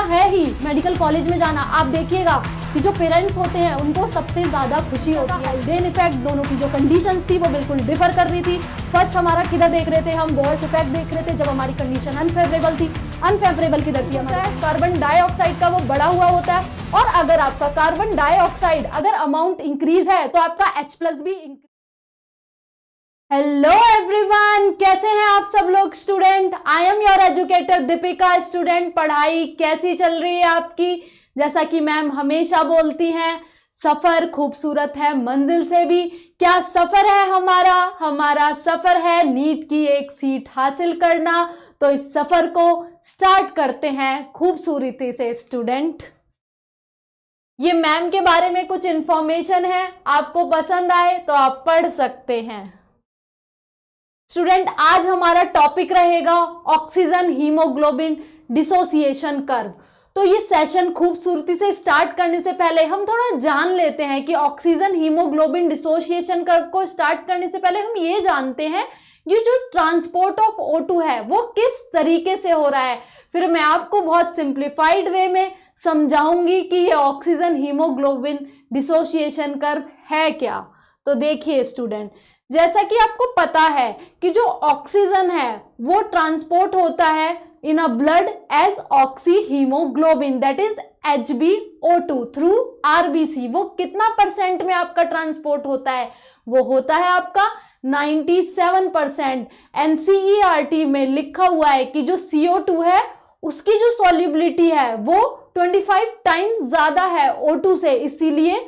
होता है ही medical college में जाना। आप देखिएगा कि जो पेरेंट्स होते हैं उनको सबसे ज़्यादा खुशी होती है। डेन इफेक्ट दोनों की जो कंडीशंस थी वो बिल्कुल डिफर कर रही थी। फर्स्ट हमारा किधर देख रहे थे हम, बोर्स इफेक्ट देख रहे थे जब हमारी कंडीशन अनफेवरेबल थी। अनफेवरेबल किधर थी हमारा कार्बन डाइऑक्साइड का वो बढ़ा हुआ होता है, और अगर आपका कार्बन डाइऑक्साइड अगर अमाउंट इंक्रीज है तो आपका H+ भी इंक्रीज। हेलो एवरीवन, कैसे हैं आप सब लोग student. I am your educator Deepika. Student, पढ़ाई कैसी चल रही है आपकी। जैसा कि मैम हमेशा बोलती हैं, सफर खूबसूरत है मंजिल से भी। क्या सफर है हमारा सफर है नीट की एक सीट हासिल करना। तो इस सफर को स्टार्ट करते हैं खूबसूरती से स्टूडेंट। ये मैम के बारे में कुछ इंफॉर्मेशन है, आपको पसंद आए तो आप पढ़ सकते हैं। स्टूडेंट, आज हमारा टॉपिक रहेगा ऑक्सीजन हीमोग्लोबिन डिसोसिएशन कर्व। तो ये सेशन खूबसूरती से स्टार्ट करने से पहले हम थोड़ा जान लेते हैं कि ऑक्सीजन हीमोग्लोबिन डिसोसिएशन कर्व को स्टार्ट करने से पहले हम ये जानते हैं ये जो ट्रांसपोर्ट ऑफ O2 है वो किस तरीके से हो रहा है। फिर मैं आपको बहुत सिंप्लीफाइड वे में समझाऊंगी कि ये ऑक्सीजन हीमोग्लोबिन डिसोसिएशन कर्व है क्या। तो देखिए स्टूडेंट, जैसा कि आपको पता है कि जो ऑक्सीजन है वो ट्रांसपोर्ट होता है in a blood as oxyhaemoglobin that is HbO2 through RBC। वो कितना % में आपका ट्रांसपोर्ट होता है, वो होता है आपका 97%। NCERT में लिखा हुआ है कि जो CO2 है उसकी जो सॉल्युबिलिटी है वो 25 टाइम्स ज्यादा है O2 से, इसीलिए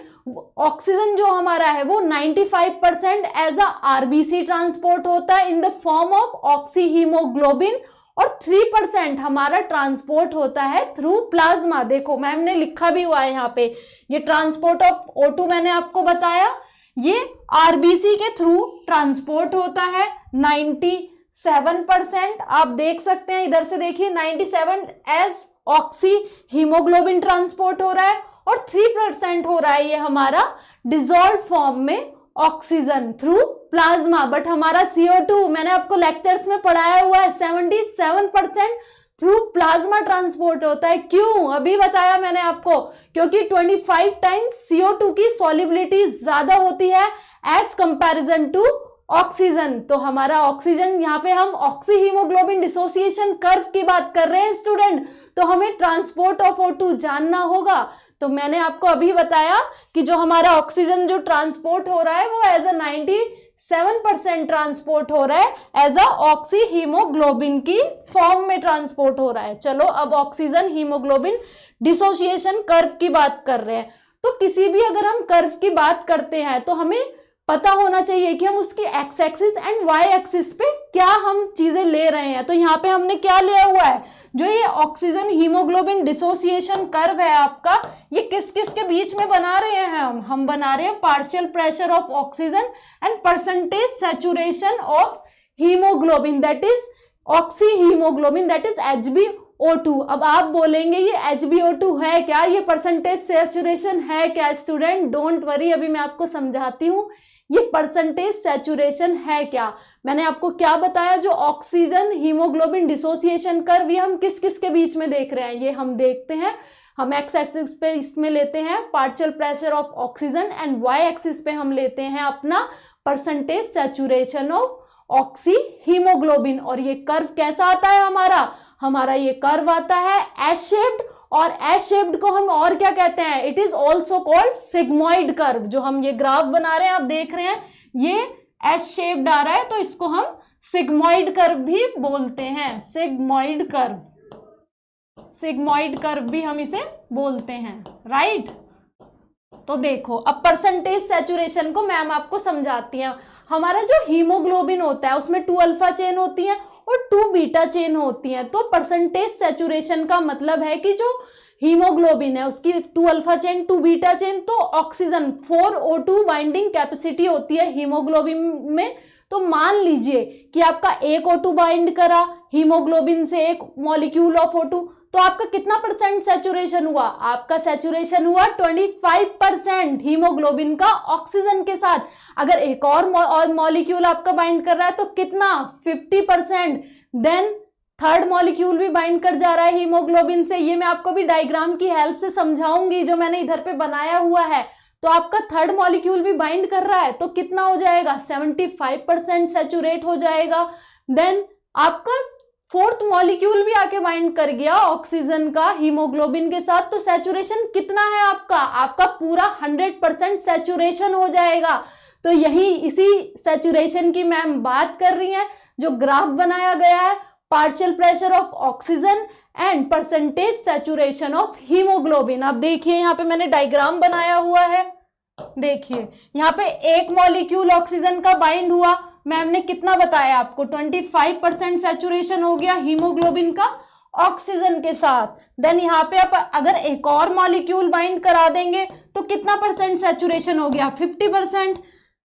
ऑक्सीजन जो हमारा है वो 95% एज अ RBC ट्रांसपोर्ट होता है in the form of oxyhaemoglobin, और 3% हमारा ट्रांसपोर्ट होता है थ्रू प्लाज्मा। देखो मैम ने लिखा भी हुआ है यहाँ पे, ये ट्रांसपोर्ट ऑफ O2 मैंने आपको बताया, ये RBC के थ्रू ट्रांसपोर्ट होता है 97%। आप देख सकते हैं, इधर से देखिए 97 एज ऑक्सी हीमोग्लोबिन ट्रांसपोर्ट हो रहा है, और 3% हो रहा है ये हमारा डिसॉल्व फॉर्म में ऑक्सीजन थ्रू प्लाज्मा। बट हमारा CO2 मैंने आपको लेक्चर्स में पढ़ाया हुआ है 77% थ्रू प्लाज्मा ट्रांसपोर्ट होता है। क्यों, अभी बताया मैंने आपको, क्योंकि 25 टाइम्स CO2 की सॉल्युबिलिटी ज्यादा होती है एज कंपैरिजन टू ऑक्सीजन। तो हमारा ऑक्सीजन, यहाँ पे हम ऑक्सी हीमोग्लोबिन डिसोसिएशन कर्व की बात कर रहे हैं स्टूडेंट, तो हमें ट्रांसपोर्ट ऑफ O2 जानना होगा। तो मैंने आपको अभी बताया कि जो हमारा ऑक्सीजन जो ट्रांसपोर्ट हो रहा है वो एज अ 97% ट्रांसपोर्ट हो रहा है एज अ ऑक्सी हीमोग्लोबिन की फॉर्म में ट्रांसपोर्ट हो रहा है। चलो अब ऑक्सीजन हीमोग्लोबिन डिसोसिएशन कर्व की बात कर रहे हैं। तो किसी भी अगर हम कर्व की बात करते हैं तो हमें पता होना चाहिए कि हम उसकी x axis and y axis पे क्या हम चीजें ले रहे हैं। तो यहाँ पे हमने क्या लिया हुआ है, जो ये ऑक्सीजन हीमोग्लोबिन डिसोसिएशन कर्व है आपका, ये किस किस के बीच में बना रहे हैं हम बना रहे हैं partial pressure of oxygen and percentage saturation of haemoglobin that is oxy haemoglobin that is HbO2। अब आप बोलेंगे ये HbO2 है क्या, ये परसेंटेज सैचुरेशन है क्या। स्टूडेंट डोंट वरी, अभी मैं आपको समझाती हूँ ये परसेंटेज सैचुरेशन है क्या। मैंने आपको क्या बताया, जो ऑक्सीजन हीमोग्लोबिन डिसोसिएशन कर्व ये हम किस किस के बीच में देख रहे हैं, ये हम देखते हैं, हम एक्स एक्सिस पे इसमें लेते हैं partial pressure of oxygen and y axis पे हम लेते हैं अपना percentage saturation of oxyhaemoglobin. और ये कर्व कैसा आता है हमारा ये कर्व आता है एस शेप्ड, और एस शेप्ड को हम और क्या कहते हैं, it is also called sigmoid curve. जो हम ये ग्राफ बना रहे हैं आप देख रहे हैं ये एस शेप्ड आ रहा है, तो इसको हम सिग्मॉइड कर्व भी बोलते हैं। सिग्मॉइड कर्व भी हम इसे बोलते हैं, राइट। तो देखो अब परसेंटेज सैचुरेशन को मैम आपको समझाती हैं। हमारा जो हीमोग्लोबिन होता है उसमें 2 अल्फा चेन होती है और 2 बीटा चेन होती हैं। तो परसेंटेज सैचुरेशन का मतलब है कि जो हीमोग्लोबिन है उसकी 2 अल्फा चेन 2 बीटा चेन, तो ऑक्सीजन 4O2 बाइंडिंग कैपेसिटी होती है हीमोग्लोबिन में। तो मान लीजिए कि आपका एक O2 बाइंड करा हीमोग्लोबिन से एक मॉलिक्यूल ऑफ O2, तो आपका कितना % सैचुरेशन हुआ, आपका सैचुरेशन हुआ 25% हीमोग्लोबिन का ऑक्सीजन के साथ। अगर एक और मॉलिक्यूल आपका बाइंड कर रहा है तो कितना 50%। देन थर्ड मॉलिक्यूल भी बाइंड कर जा रहा है हीमोग्लोबिन से। ये मैं आपको भी डायग्राम की हेल्प से समझाऊंगी जो मैंने इधर पे बनाया हुआ है। तो आपका थर्ड मॉलिक्यूल भी बाइंड कर रहा है तो कितना हो जाएगा, 75% सैचुरेट हो जाएगा। देन आपका फोर्थ मॉलिक्यूल भी आके बाइंड कर गया ऑक्सीजन का हीमोग्लोबिन के साथ, तो सैचुरेशन कितना है आपका पूरा 100% सैचुरेशन हो जाएगा। तो यही इसी सैचुरेशन की मैम बात कर रही है जो ग्राफ बनाया गया है, partial pressure of oxygen and percentage saturation of haemoglobin. अब देखिए यहाँ पे मैंने डायग्राम बनाया हुआ है, देखिए यहाँ पे एक मॉलिक्यूल ऑक्सीजन का बाइंड हुआ, मैम ने कितना बताया आपको, 25% सैचुरेशन हो गया हीमोग्लोबिन का ऑक्सीजन के साथ। देन यहाँ पे आप अगर एक और मॉलिक्यूल बाइंड करा देंगे तो कितना परसेंट सैचुरेशन हो गया, 50%।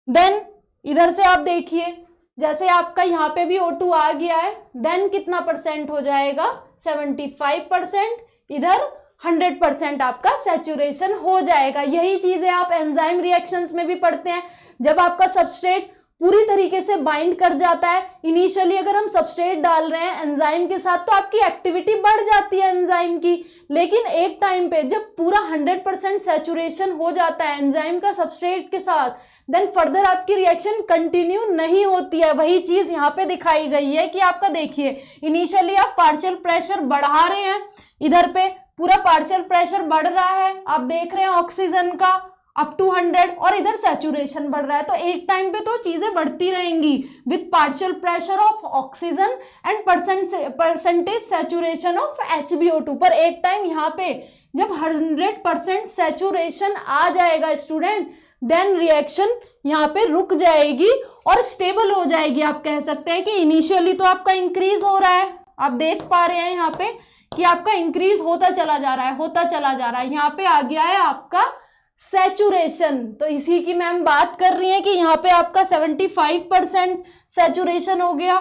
देन इधर से आप देखिए जैसे आपका यहाँ पे भी O2 आ गया है, देन कितना परसेंट हो जाएगा, 75%, इधर 100% आपका सैचुरेशन हो जाएगा। यही चीजें आप एंजाइम रिएक्शंस में भी पढ़ते हैं। जब आपका सबस्ट्रेट पूरी तरीके से बाइंड कर जाता है, इनिशियली अगर हम सबस्ट्रेट डाल रहे हैं एंजाइम के साथ तो आपकी एक्टिविटी बढ़ जाती है एंजाइम की, लेकिन एक टाइम पे जब पूरा 100% सैचुरेशन हो जाता है एंजाइम का सबस्ट्रेट के साथ, देन फर्दर आपकी रिएक्शन कंटिन्यू नहीं होती है। वही चीज यहाँ पे दिखाई गई है कि आपका देखिए इनिशियली आप पार्शियल प्रेशर बढ़ा रहे हैं, इधर पे पूरा पार्शियल प्रेशर बढ़ रहा है, आप देख रहे हैं ऑक्सीजन का अप टू 100 और इधर सैचुरेशन बढ़ रहा है। तो एक टाइम पे तो चीजें बढ़ती रहेंगी with partial pressure of oxygen and percentage saturation of HbO2। पर एक टाइम यहाँ पे जब 100% सैचुरेशन आ जाएगा स्टूडेंट, देन रिएक्शन यहाँ पे रुक जाएगी और स्टेबल हो जाएगी। आप कह सकते हैं कि इनिशियली तो आपका इंक्रीज हो रहा है, आप देख पा रहे हैं यहाँ पे कि आपका इंक्रीज होता चला जा रहा है, होता चला जा रहा है। यहाँ पे आ गया है आपका सैचुरेशन, तो इसी की मैम बात कर रही है कि यहाँ पे आपका 75% सैचुरेशन हो गया।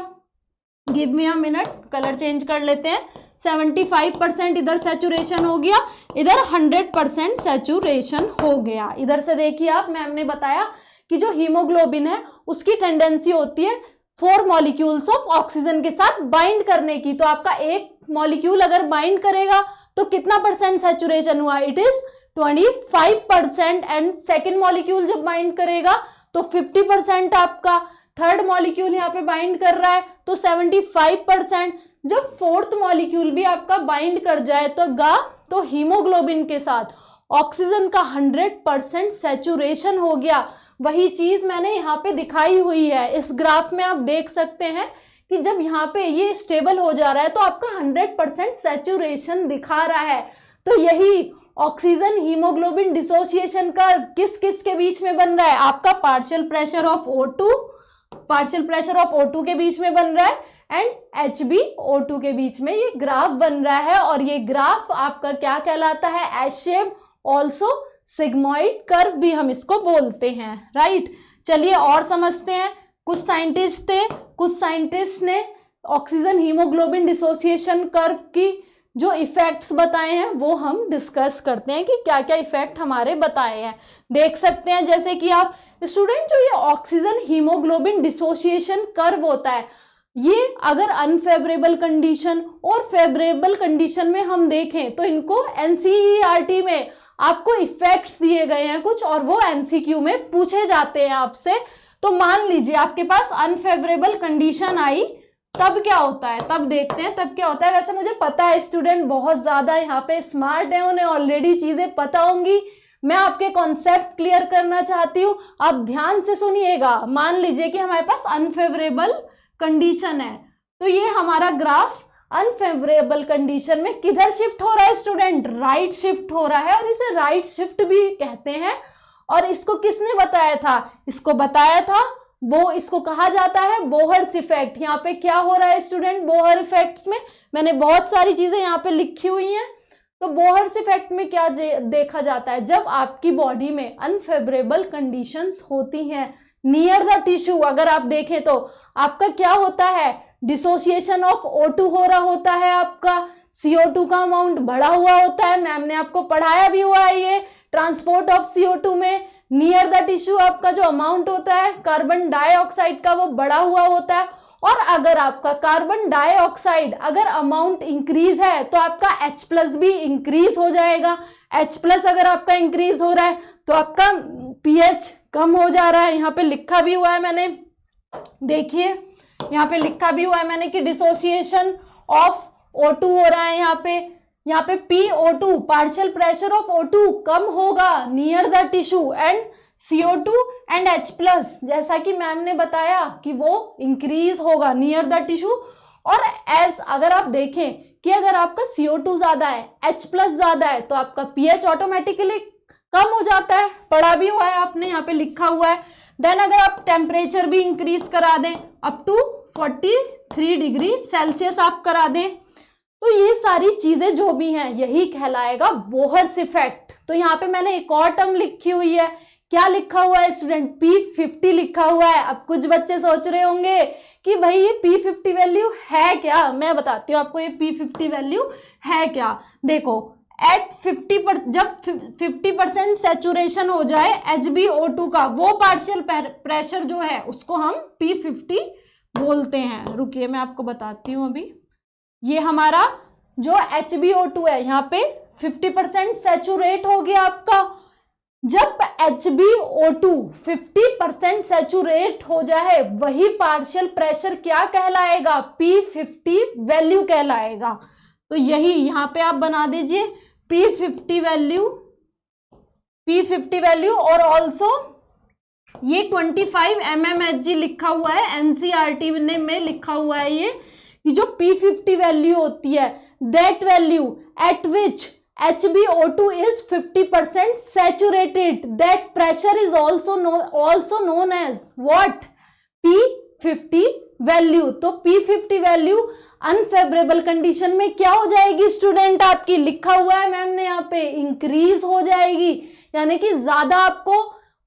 Give me a minute, colour change कर लेते हैं। 75% इधर सैचुरेशन हो गया, इधर 100% सैचुरेशन हो गया। इधर से देखिए आप, मैम ने बताया कि जो हीमोग्लोबिन है उसकी टेंडेंसी होती है 4 मॉलिक्यूल्स ऑफ ऑक्सीजन के साथ बाइंड करने की। तो आपका एक मॉलिक्यूल अगर बाइंड करेगा तो कितना परसेंट सैचुरेशन हुआ, it is 25%। And second molecule जब बाइंड करेगा तो 50% आपका, थर्ड मॉलिक्यूल यहाँ पे बाइंड कर रहा है तो 75%। जब फोर्थ मॉलिक्यूल भी आपका बाइंड कर जाए तो हीमोग्लोबिन के साथ ऑक्सीजन का 100% सैचुरेशन हो गया। वही चीज मैंने यहाँ पे दिखाई हुई है, इस ग्राफ में आप देख सकते हैं कि जब यहाँ पे ये स्टेबल हो जा रहा है तो आपका 100% सैचुरेशन दिखा रहा है। तो यही ऑक्सीजन हीमोग्लोबिन डिसोसिएशन का किस किस के बीच में बन रहा है, आपका पार्शियल प्रेशर ऑफ O2 के बीच में बन रहा है एंड HbO2 के बीच में ये ग्राफ बन रहा है। और ये ग्राफ आपका क्या कहलाता है, S shape, also sigmoid curve भी हम इसको बोलते हैं, राइट। चलिए और समझते हैं। कुछ साइंटिस्ट ने ऑक्सीजन हीमोग्लोबिन डिसोसिएशन कर्व की जो इफेक्ट्स बताए हैं वो हम डिस्कस करते हैं कि क्या क्या इफेक्ट हमारे बताए हैं। देख सकते हैं जैसे कि आप स्टूडेंट, जो ये ऑक्सीजन हीमोग्लोबिन डिसोसिएशन कर्व होता है, ये अगर अनफेवरेबल कंडीशन और फेवरेबल कंडीशन में हम देखें तो इनको NCERT में आपको इफेक्ट्स दिए गए हैं कुछ, और वो MCQ में पूछे जाते हैं आपसे। तो मान लीजिए आपके पास अनफेवरेबल कंडीशन आई, तब क्या होता है, तब देखते हैं तब क्या होता है। वैसे मुझे पता है स्टूडेंट बहुत ज्यादा यहाँ पे स्मार्ट है, उन्हें ऑलरेडी चीजें पता होंगी। मैं आपके कॉन्सेप्ट क्लियर करना चाहती हूँ, आप ध्यान से सुनिएगा। मान लीजिए कि हमारे पास अनफेवरेबल कंडीशन है, तो ये हमारा ग्राफ अनफेवरेबल कंडीशन में किधर शिफ्ट हो रहा है स्टूडेंट, राइट शिफ्ट हो रहा है, और इसे राइट शिफ्ट भी कहते हैं। और इसको किसने बताया था, इसको बताया था इसको कहा जाता है बोहर्स इफेक्ट। यहाँ पे क्या हो रहा है स्टूडेंट, बोहर इफेक्ट्स में मैंने बहुत सारी चीजें यहाँ पे लिखी हुई हैं। तो बोहर्स इफेक्ट में क्या देखा जाता है, जब आपकी बॉडी में अनफेवरेबल कंडीशंस होती हैं नियर द टिश्यू, अगर आप देखें तो आपका क्या होता है, डिसोसिएशन ऑफ O2 हो रहा होता है, आपका CO2 का अमाउंट बढ़ा हुआ होता है। मैम ने आपको पढ़ाया भी हुआ है ये, ट्रांसपोर्ट ऑफ CO2 में नियर द टिश्यू आपका जो अमाउंट होता है कार्बन डाइऑक्साइड का वो बढ़ा हुआ होता है। और अगर आपका कार्बन डाइऑक्साइड अगर अमाउंट इंक्रीज है तो आपका H+ भी इंक्रीज हो जाएगा। H+ अगर आपका इंक्रीज हो रहा है तो आपका pH कम हो जा रहा है। यहाँ पे लिखा भी हुआ है मैंने, देखिए यहाँ पे लिखा भी हुआ है मैंने कि डिसोसिएशन ऑफ O2 हो रहा है। यहाँ पे PO2 partial pressure of O2 कम होगा near the tissue and CO2 and H+ जैसा कि मैम ने बताया कि वो इंक्रीज होगा नियर द टिश्यू। और अगर आप देखें कि अगर आपका CO2 ज्यादा है, H+ ज्यादा है तो आपका pH ऑटोमेटिकली कम हो जाता है, पढ़ा भी हुआ है आपने, यहाँ पे लिखा हुआ है। देन अगर आप टेम्परेचर भी इंक्रीज करा दें अप टू 43 डिग्री सेल्सियस आप करा दें, तो ये सारी चीजें जो भी हैं यही कहलाएगा बोहर्स इफेक्ट। तो यहाँ पे मैंने एक और टर्म लिखी हुई है, क्या लिखा हुआ है स्टूडेंट? P50 लिखा हुआ है। अब कुछ बच्चे सोच रहे होंगे कि भाई ये P50 वैल्यू है क्या, मैं बताती हूँ आपको ये P50 वैल्यू है क्या। देखो एट 50% जब 50% सैचुरेशन हो जाए HbO2 का, वो पार्शियल प्रेशर जो है उसको हम P50 बोलते हैं। रुकिए मैं आपको बताती हूँ। अभी ये हमारा जो HbO2 है यहाँ पे 50% सैचुरेट हो गया आपका। जब HbO2 50% सैचुरेट हो जाए वही पार्शियल प्रेशर क्या कहलाएगा? P50 वैल्यू कहलाएगा। तो यही यहाँ पे आप बना दीजिए P50 वैल्यू। और ऑल्सो ये 25 mmHg लिखा हुआ है, NCERT ने में लिखा हुआ है ये कि जो P50 वैल्यू होती है that value eight which HbO2 is 50% saturated, that pressure is also known as what? P50 value. तो P50 वैल्यू अनफेवरेबल कंडीशन में क्या हो जाएगी स्टूडेंट? आपकी लिखा हुआ है मैम ने यहाँ पे इंक्रीज हो जाएगी, यानी कि ज्यादा आपको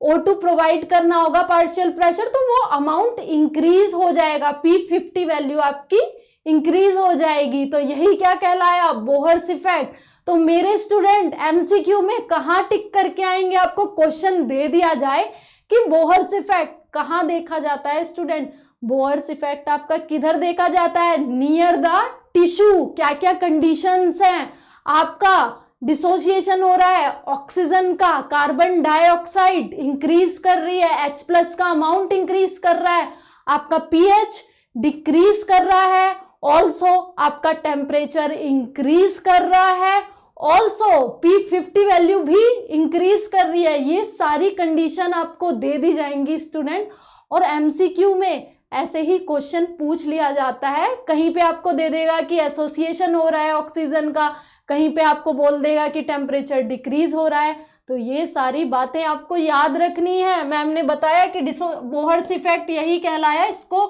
O2 प्रोवाइड करना होगा पार्शियल प्रेशर, तो वो अमाउंट इंक्रीज हो जाएगा, P50 वैल्यू आपकी इंक्रीज हो जाएगी। तो यही क्या कहलाया? Bohr's effect. तो मेरे स्टूडेंट एमसीक्यू में कहाँ टिक करके आएंगे? आपको क्वेश्चन दे दिया जाए कि बोहर्स इफेक्ट कहाँ देखा जाता है स्टूडेंट? बोहर्स इफेक्ट आपका किधर देखा जाता है? Near the tissue. क्या क्या कंडीशंस हैं? आपका डिसोसिएशन हो रहा है ऑक्सीजन का, कार्बन डाइऑक्साइड इंक्रीज कर रही है, H+ का अमाउंट इंक्रीज कर रहा है, आपका pH डिक्रीज कर रहा है, ऑल्सो आपका टेम्परेचर इंक्रीज कर रहा है, ऑल्सो P50 वैल्यू भी इंक्रीज कर रही है। ये सारी कंडीशन आपको दे दी जाएंगी स्टूडेंट। और एमसीक्यू में ऐसे ही क्वेश्चन पूछ लिया जाता है, कहीं पे आपको दे देगा कि एसोसिएशन हो रहा है ऑक्सीजन का, कहीं पे आपको बोल देगा कि टेम्परेचर डिक्रीज हो रहा है। तो ये सारी बातें आपको याद रखनी है। मैम ने बताया कि बोहर्स इफेक्ट यही कहलाया, इसको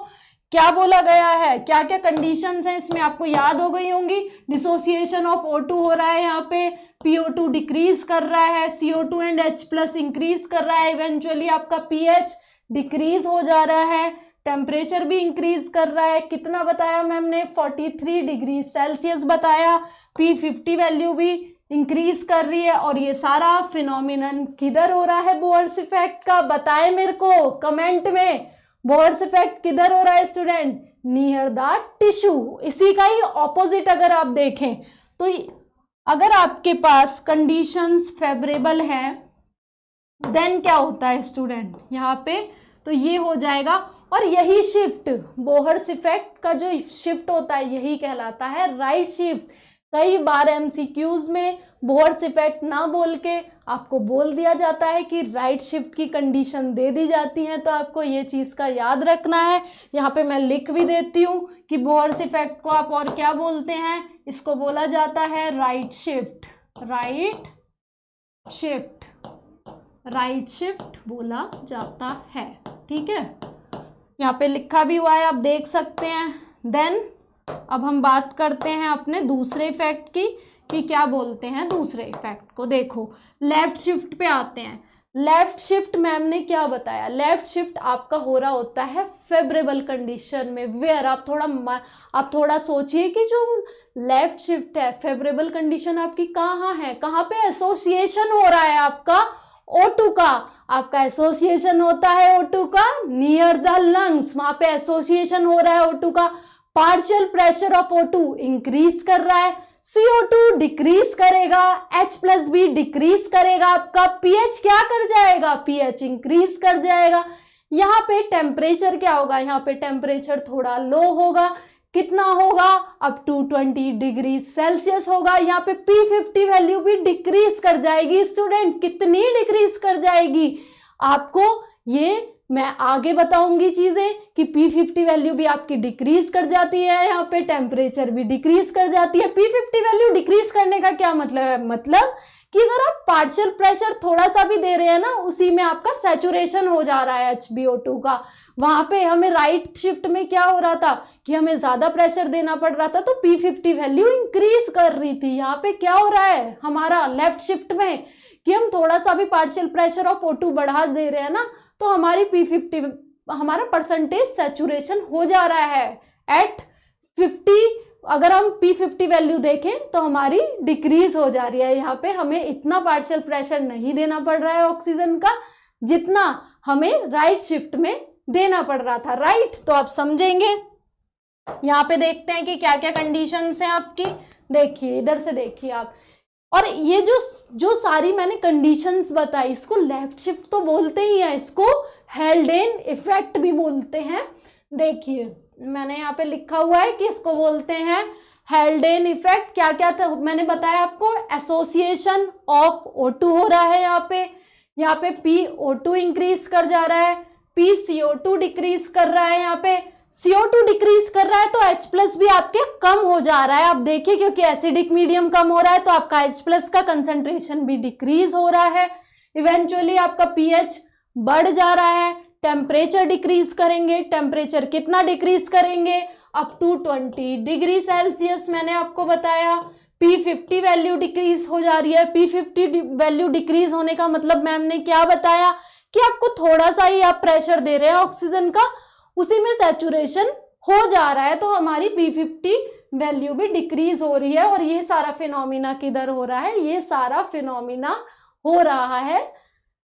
क्या बोला गया है, क्या क्या कंडीशंस हैं इसमें आपको याद हो गई होंगी। डिसोसिएशन ऑफ O2 हो रहा है, यहाँ पे PO2 डिक्रीज कर रहा है, CO2 एंड H+ इंक्रीज कर रहा है, इवेंचुअली आपका pH डिक्रीज हो जा रहा है, टेम्परेचर भी इंक्रीज कर रहा है। कितना बताया मैम ने? 43 डिग्री सेल्सियस बताया। P50 वैल्यू भी इंक्रीज कर रही है। और ये सारा फिनोमिनन किधर हो रहा है बोहर्स इफेक्ट का? बताए मेरे को कमेंट में, बोहर्स इफेक्ट किधर हो रहा है स्टूडेंट? Near the tissue. इसी का ही ऑपोजिट अगर आप देखें तो अगर आपके पास कंडीशंस फेवरेबल हैं देन क्या होता है स्टूडेंट यहाँ पे? तो ये हो जाएगा। और यही शिफ्ट, बोहर्स इफेक्ट का जो शिफ्ट होता है यही कहलाता है राइट शिफ्ट। कई बार एमसीक्यूज में बोहर्स इफेक्ट ना बोल के आपको बोल दिया जाता है कि राइट शिफ्ट की कंडीशन दे दी जाती है, तो आपको ये चीज़ का याद रखना है। यहाँ पे मैं लिख भी देती हूँ कि बोहर्स इफेक्ट को आप और क्या बोलते हैं? इसको बोला जाता है राइट शिफ्ट। राइट शिफ्ट बोला जाता है, ठीक है। यहाँ पे लिखा भी हुआ है, आप देख सकते हैं। देन अब हम बात करते हैं अपने दूसरे इफेक्ट की कि क्या बोलते हैं दूसरे इफेक्ट को। देखो लेफ्ट शिफ्ट पे आते हैं। लेफ्ट शिफ्ट मैम ने क्या बताया? लेफ्ट शिफ्ट आपका हो रहा होता है फेवरेबल कंडीशन में। वेयर आप थोड़ा सोचिए कि जो लेफ्ट शिफ्ट है फेवरेबल कंडीशन आपकी कहाँ है? कहाँ पे एसोसिएशन हो रहा है आपका O2 का। आपका एसोसिएशन होता है O2 का नियर द लंग्स, वहां पे एसोसिएशन हो रहा है O2 का। Partial pressure of O2 increase कर रहा है, CO2 डिक्रीज करेगा, H+B डिक्रीज करेगा, आपका pH क्या कर जाएगा, pH इंक्रीज कर जाएगा। यहाँ पे टेम्परेचर क्या होगा, यहाँ पे टेम्परेचर थोड़ा लो होगा, कितना होगा, अप टू 20 डिग्री सेल्सियस होगा। यहाँ पे P50 वैल्यू भी डिक्रीज कर जाएगी। स्टूडेंट कितनी डिक्रीज कर जाएगी, आपको ये मैं आगे बताऊंगी चीजें कि P50 वैल्यू भी आपकी डिक्रीज कर जाती है, यहाँ पे टेम्परेचर भी डिक्रीज कर जाती है। P50 वैल्यू डिक्रीज करने का क्या मतलब है, मतलब कि अगर आप पार्शियल प्रेशर थोड़ा सा भी दे रहे हैं ना, उसी में आपका सैचुरेशन हो जा रहा है HbO2 का। वहां पे हमें राइट शिफ्ट में क्या हो रहा था कि हमें ज्यादा प्रेशर देना पड़ रहा था, तो P50 वैल्यू इंक्रीज कर रही थी। यहाँ पे क्या हो रहा है हमारा लेफ्ट शिफ्ट में कि हम थोड़ा सा भी पार्शियल प्रेशर ऑफ O2 बढ़ा दे रहे हैं ना, तो हमारी P50 हमारा परसेंटेज सैचुरेशन हो जा रहा है एट 50। अगर हम P50 वैल्यू देखें तो हमारी डिक्रीज हो जा रही है। यहाँ पे हमें इतना पार्शियल प्रेशर नहीं देना पड़ रहा है ऑक्सीजन का जितना हमें राइट शिफ्ट में देना पड़ रहा था, राइट। तो आप समझेंगे। यहाँ पे देखते हैं कि क्या क्या कंडीशंस हैं आपकी। देखिए इधर से देखिए आप, और ये जो सारी मैंने कंडीशंस बताई, इसको लेफ्ट शिफ्ट तो बोलते ही हैं, इसको हेल्डेन इफेक्ट भी बोलते हैं। देखिए मैंने यहाँ पे लिखा हुआ है कि इसको बोलते हैं हेल्डेन इफेक्ट। क्या क्या था मैंने बताया आपको, एसोसिएशन ऑफ O2 हो रहा है यहाँ पे PO2 इंक्रीज कर जा रहा है, PCO2 डिक्रीज कर रहा है। यहाँ पे CO2 डिक्रीज कर रहा है तो H+ भी आपके कम हो जा रहा है। आप देखिए क्योंकि एसिडिक मीडियम कम हो रहा है तो आपका H+ का कंसंट्रेशन भी डिक्रीज हो रहा है। इवेंचुअली आपका pH बढ़ जा रहा है। टेम्परेचर डिक्रीज करेंगे, टेम्परेचर कितना डिक्रीज करेंगे, अप टू 20 डिग्री सेल्सियस मैंने आपको बताया। P50 वैल्यू डिक्रीज हो जा रही है। P50 वैल्यू डिक्रीज होने का मतलब मैम ने क्या बताया कि आपको थोड़ा सा ही आप प्रेशर दे रहे हैं ऑक्सीजन का, उसी में सैचुरेशन हो जा रहा है, तो हमारी P50 वैल्यू भी डिक्रीज हो रही है। और ये सारा फिनोमिना किधर हो रहा है, ये सारा फिनोमिना हो रहा है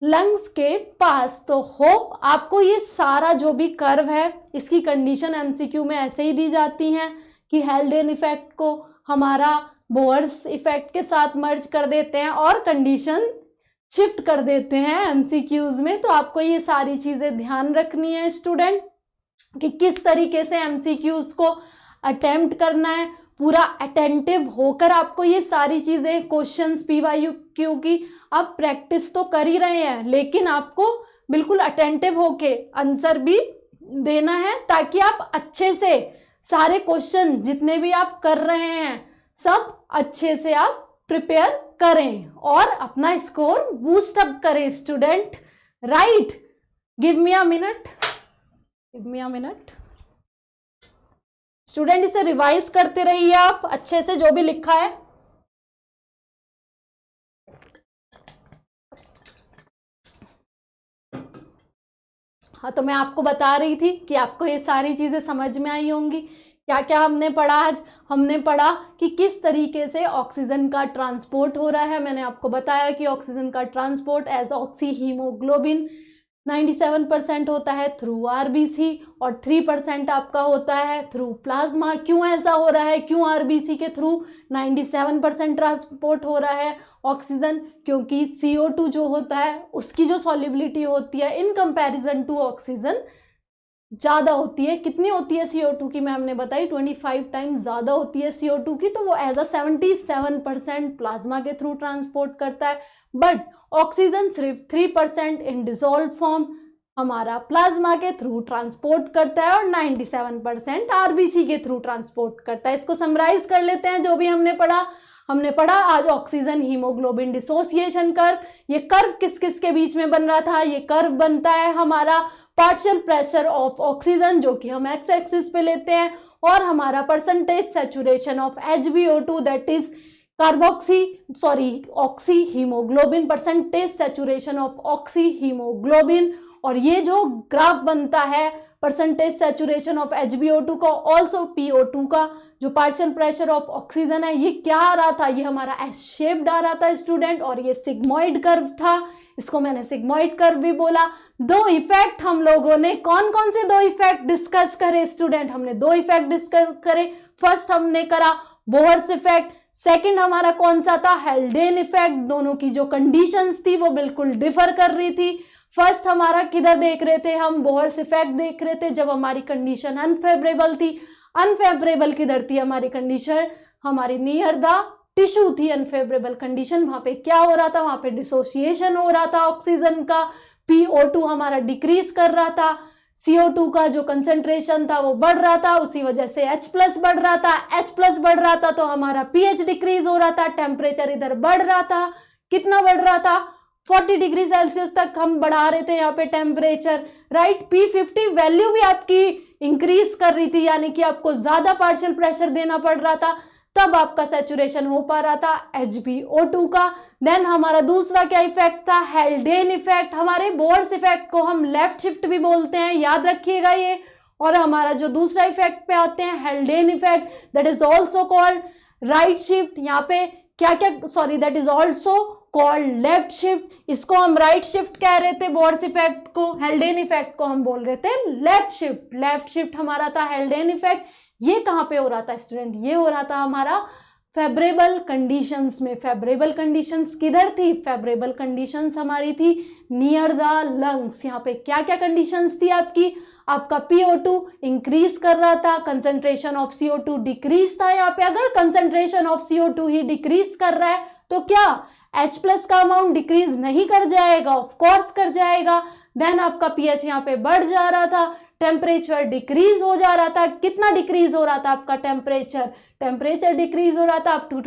लंग्स के पास। तो होप आपको ये सारा जो भी कर्व है इसकी कंडीशन MCQ में ऐसे ही दी जाती हैं कि हेल्डेन इफेक्ट को हमारा बोअर्स इफेक्ट के साथ मर्ज कर देते हैं और कंडीशन शिफ्ट कर देते हैं MCQs में। तो आपको ये सारी चीजें ध्यान रखनी है स्टूडेंट कि किस तरीके से MCQs को अटेम्प्ट करना है। पूरा अटेंटिव होकर आपको ये सारी चीजें क्वेश्चंस PYQ की आप प्रैक्टिस तो कर ही रहे हैं, लेकिन आपको बिल्कुल अटेंटिव होके आंसर भी देना है ताकि आप अच्छे से सारे क्वेश्चन जितने भी आप कर रहे हैं सब अच्छे से आप प्रिपेयर करें और अपना स्कोर बूस्ट अप करें student, right. Give me a minute student, इसे रिवाइज करते रहिए आप अच्छे से जो भी लिखा है। हाँ, तो मैं आपको बता रही थी कि आपको ये सारी चीजें समझ में आई होंगी। क्या क्या हमने पढ़ा आज, हमने पढ़ा कि किस तरीके से ऑक्सीजन का ट्रांसपोर्ट हो रहा है। मैंने आपको बताया कि ऑक्सीजन का ट्रांसपोर्ट एज ऑक्सी हीमोग्लोबिन 97% होता है थ्रू RBC और 3% आपका होता है थ्रू प्लाज्मा। क्यों ऐसा हो रहा है, क्यों RBC के थ्रू 97% ट्रांसपोर्ट हो रहा है ऑक्सीजन, क्योंकि CO2 जो होता है उसकी जो सॉल्युबिलिटी होती है इन कंपैरिजन टू ऑक्सीजन ज़्यादा होती है। कितनी होती है CO2 की, मैम ने बताई 25 टाइम्स ज़्यादा होती है CO2 की, तो वो एज अ 77% प्लाज्मा के थ्रू ट्रांसपोर्ट करता है। बट ऑक्सीजन सिर्फ 3% इन डिसॉल्व फॉर्म हमारा प्लाज्मा के थ्रू ट्रांसपोर्ट करता है और 97% RBC के थ्रू ट्रांसपोर्ट करता है। इसको समराइज कर लेते हैं जो भी हमने पढ़ा आज ऑक्सीजन हीमोग्लोबिन डिसोसिएशन कर्व। ये कर्व किस किस के बीच में बन रहा था, ये कर्व बनता है हमारा पार्शियल प्रेशर ऑफ ऑक्सीजन जो कि हम एक्स एक्सिस पे लेते हैं, और हमारा percentage saturation of HbO2 that is oxy haemoglobin, percentage saturation of oxyhaemoglobin. और ये जो ग्राफ बनता है परसेंटेज सैचुरेशन ऑफ HbO2 का, ऑल्सो PO2 का जो पार्शियल प्रेशर ऑफ ऑक्सीजन है, ये क्या आ रहा था, ये हमारा एस शेप्ड आ रहा था स्टूडेंट, और ये सिग्मोइड कर्व था, इसको मैंने सिग्मोइड कर्व भी बोला। दो इफेक्ट हम लोगों ने, कौन कौन से दो इफेक्ट डिस्कस करे स्टूडेंट, हमने दो इफेक्ट डिस्कस करे। फर्स्ट हमने करा बोहर्स इफेक्ट, सेकंड हमारा कौन सा था, हेल्डेन इफेक्ट। दोनों की जो कंडीशंस थी वो बिल्कुल डिफर कर रही थी। फर्स्ट हमारा किधर देख रहे थे हम, बोहर्स इफेक्ट देख रहे थे जब हमारी कंडीशन अनफेवरेबल थी। अनफेवरेबल किधर थी हमारी कंडीशन, हमारी नियर द टिश्यू थी अनफेवरेबल कंडीशन। वहां पे क्या हो रहा था, वहां पे डिसोसिएशन हो रहा था ऑक्सीजन का, PO2 हमारा डिक्रीज कर रहा था, CO2 का जो कंसेंट्रेशन था वो बढ़ रहा था, उसी वजह से H+ बढ़ रहा था। H+ बढ़ रहा था तो हमारा pH डिक्रीज हो रहा था, टेम्परेचर इधर बढ़ रहा था। कितना बढ़ रहा था, 40 डिग्री सेल्सियस तक हम बढ़ा रहे थे यहाँ पे टेम्परेचर, राइट। P50 वैल्यू भी आपकी इंक्रीज कर रही थी, यानी कि आपको ज्यादा पार्शियल प्रेशर देना पड़ रहा था, तब आपका सैचुरेशन हो पा रहा था HbO2 का। देन हमारा दूसरा क्या इफेक्ट था, हेल्डेन इफेक्ट। हमारे बोहर्स इफेक्ट को हम लेफ्ट शिफ्ट भी बोलते हैं, याद रखिएगा ये। और हमारा जो दूसरा इफेक्ट पे आते हैं हेल्डेन effect, that is also called right shift. यहाँ पे क्या क्या, sorry, that is also called left shift. इसको हम राइट शिफ्ट कह रहे थे बोहर्स इफेक्ट को, हेल्डेन इफेक्ट को हम बोल रहे थे लेफ्ट शिफ्ट। लेफ्ट शिफ्ट हमारा था हेल्डेन इफेक्ट। ये कहाँ पे हो रहा था स्टूडेंट, ये हो रहा था हमारा फेवरेबल कंडीशंस में। फेवरेबल कंडीशंस किधर थी, फेवरेबल कंडीशंस हमारी थी नियर द लंग्स। यहाँ पे क्या क्या कंडीशंस थी आपकी, आपका PO2 इंक्रीज कर रहा था, कंसेंट्रेशन ऑफ CO2 डिक्रीज था। यहाँ पे अगर concentration of CO2 he decrease कर रहा है तो क्या H+ का अमाउंट डिक्रीज नहीं कर जाएगा, ऑफ कोर्स कर जाएगा। देन आपका pH यहाँ पे बढ़ जा रहा था, टेम्परेचर डिक्रीज हो जा रहा था। कितना डिक्रीज हो रहा था आपका टेम्परेचर, टेम्परेचर डिक्रीज हो रहा था अप टू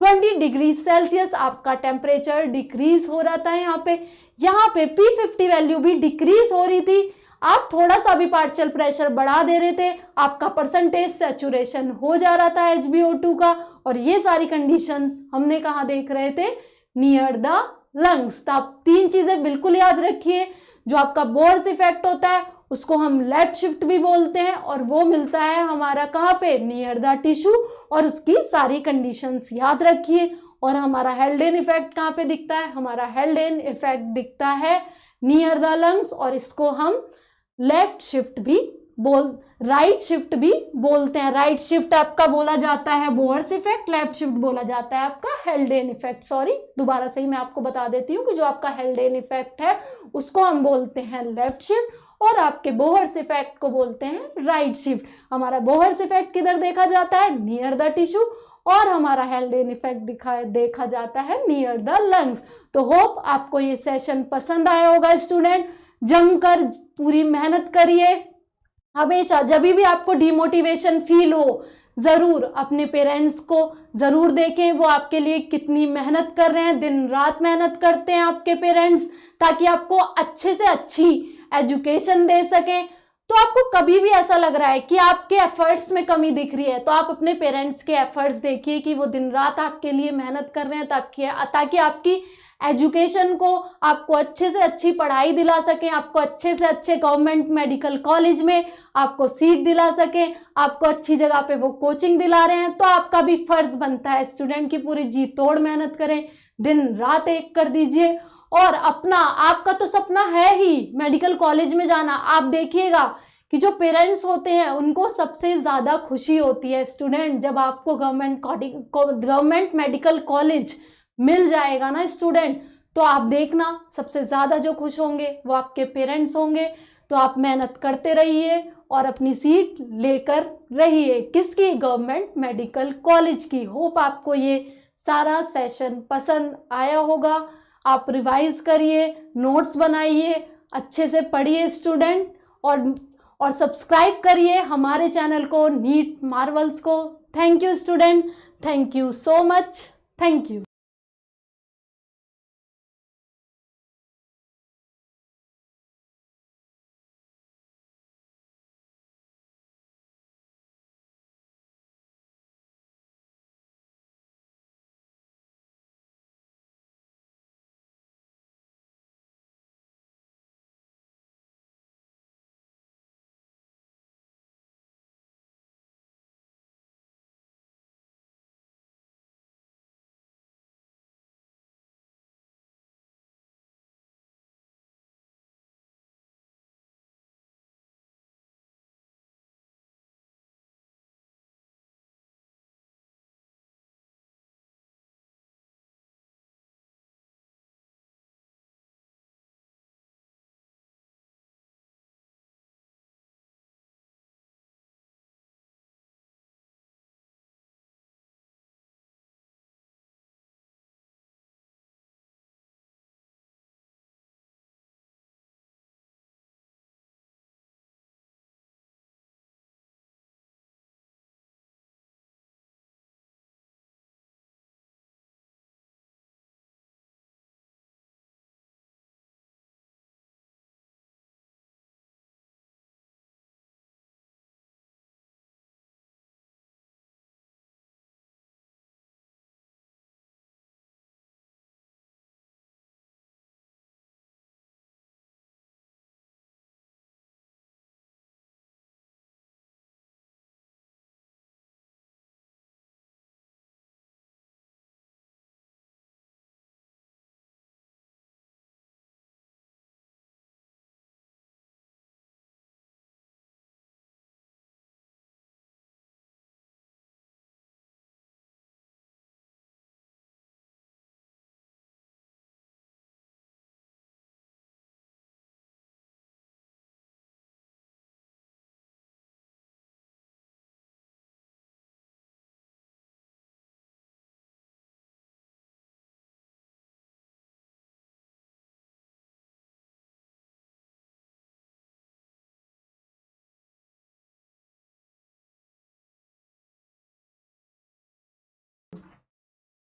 20 डिग्री सेल्सियस आपका टेम्परेचर डिक्रीज हो रहा था। यहाँ पे P50 वैल्यू भी डिक्रीज हो रही थी। आप थोड़ा सा भी पार्शियल प्रेशर बढ़ा दे रहे थे, आपका परसेंटेज सैचुरेशन हो जा रहा था HbO2 का। और ये सारी कंडीशंस हमने कहाँ देख रहे थे, नियर द लंग्स। तो आप तीन चीजें बिल्कुल याद रखिए, जो आपका बोहर्स इफेक्ट होता है उसको हम लेफ्ट शिफ्ट भी बोलते हैं, और वो मिलता है हमारा कहाँ पे, नियर द टिश्यू। और उसकी सारी कंडीशंस याद रखिए। और हमारा हेल्डेन इफेक्ट कहाँ पे दिखता है, हमारा हेल्डेन इफेक्ट दिखता है नियर द लंग्स, और इसको हम लेफ्ट शिफ्ट भी राइट शिफ्ट भी बोलते हैं। राइट शिफ्ट आपका बोला जाता है बोहर्स इफेक्ट, लेफ्ट शिफ्ट बोला जाता है आपका हेल्डेन इफेक्ट। सॉरी, दोबारा से ही मैं आपको बता देती हूँ कि जो आपका हेल्डेन इफेक्ट है उसको हम बोलते हैं लेफ्ट शिफ्ट, और आपके बोहर्स इफेक्ट को बोलते हैं राइट शिफ्ट। हमारा बोहर्स इफेक्ट किधर देखा जाता है, नियर द टिश्यू, और हमारा हेल्डेन इफेक्ट देखा जाता है नियर द लंग्स। तो होप आपको ये सेशन पसंद आया होगा स्टूडेंट। जमकर पूरी मेहनत करिए। हमेशा जब भी आपको डिमोटिवेशन फील हो, जरूर अपने पेरेंट्स को जरूर देखें, वो आपके लिए कितनी मेहनत कर रहे हैं, दिन रात मेहनत करते हैं आपके पेरेंट्स, ताकि आपको अच्छे से अच्छी एजुकेशन दे सकें। तो आपको कभी भी ऐसा लग रहा है कि आपके एफर्ट्स में कमी दिख रही है, तो आप अपने पेरेंट्स के एफर्ट्स देखिए कि वो दिन रात आपके लिए मेहनत कर रहे हैं, ताकि आपकी एजुकेशन को, आपको अच्छे से अच्छी पढ़ाई दिला सकें, आपको अच्छे से अच्छे गवर्नमेंट मेडिकल कॉलेज में आपको सीट दिला सकें, आपको अच्छी जगह पे वो कोचिंग दिला रहे हैं। तो आपका भी फर्ज बनता है स्टूडेंट की पूरी जी तोड़ मेहनत करें, दिन रात एक कर दीजिए। और अपना, आपका तो सपना है ही मेडिकल कॉलेज में जाना। आप देखिएगा कि जो पेरेंट्स होते हैं उनको सबसे ज़्यादा खुशी होती है स्टूडेंट जब आपको गवर्नमेंट मेडिकल कॉलेज मिल जाएगा ना स्टूडेंट। तो आप देखना, सबसे ज़्यादा जो खुश होंगे वो आपके पेरेंट्स होंगे। तो आप मेहनत करते रहिए और अपनी सीट लेकर रहिए, किसकी, गवर्नमेंट मेडिकल कॉलेज की। होप आपको ये सारा सेशन पसंद आया होगा। आप रिवाइज करिए, नोट्स बनाइए, अच्छे से पढ़िए स्टूडेंट, और सब्सक्राइब करिए हमारे चैनल को, नीट मार्वल्स को। Thank you student, thank you so much, thank you.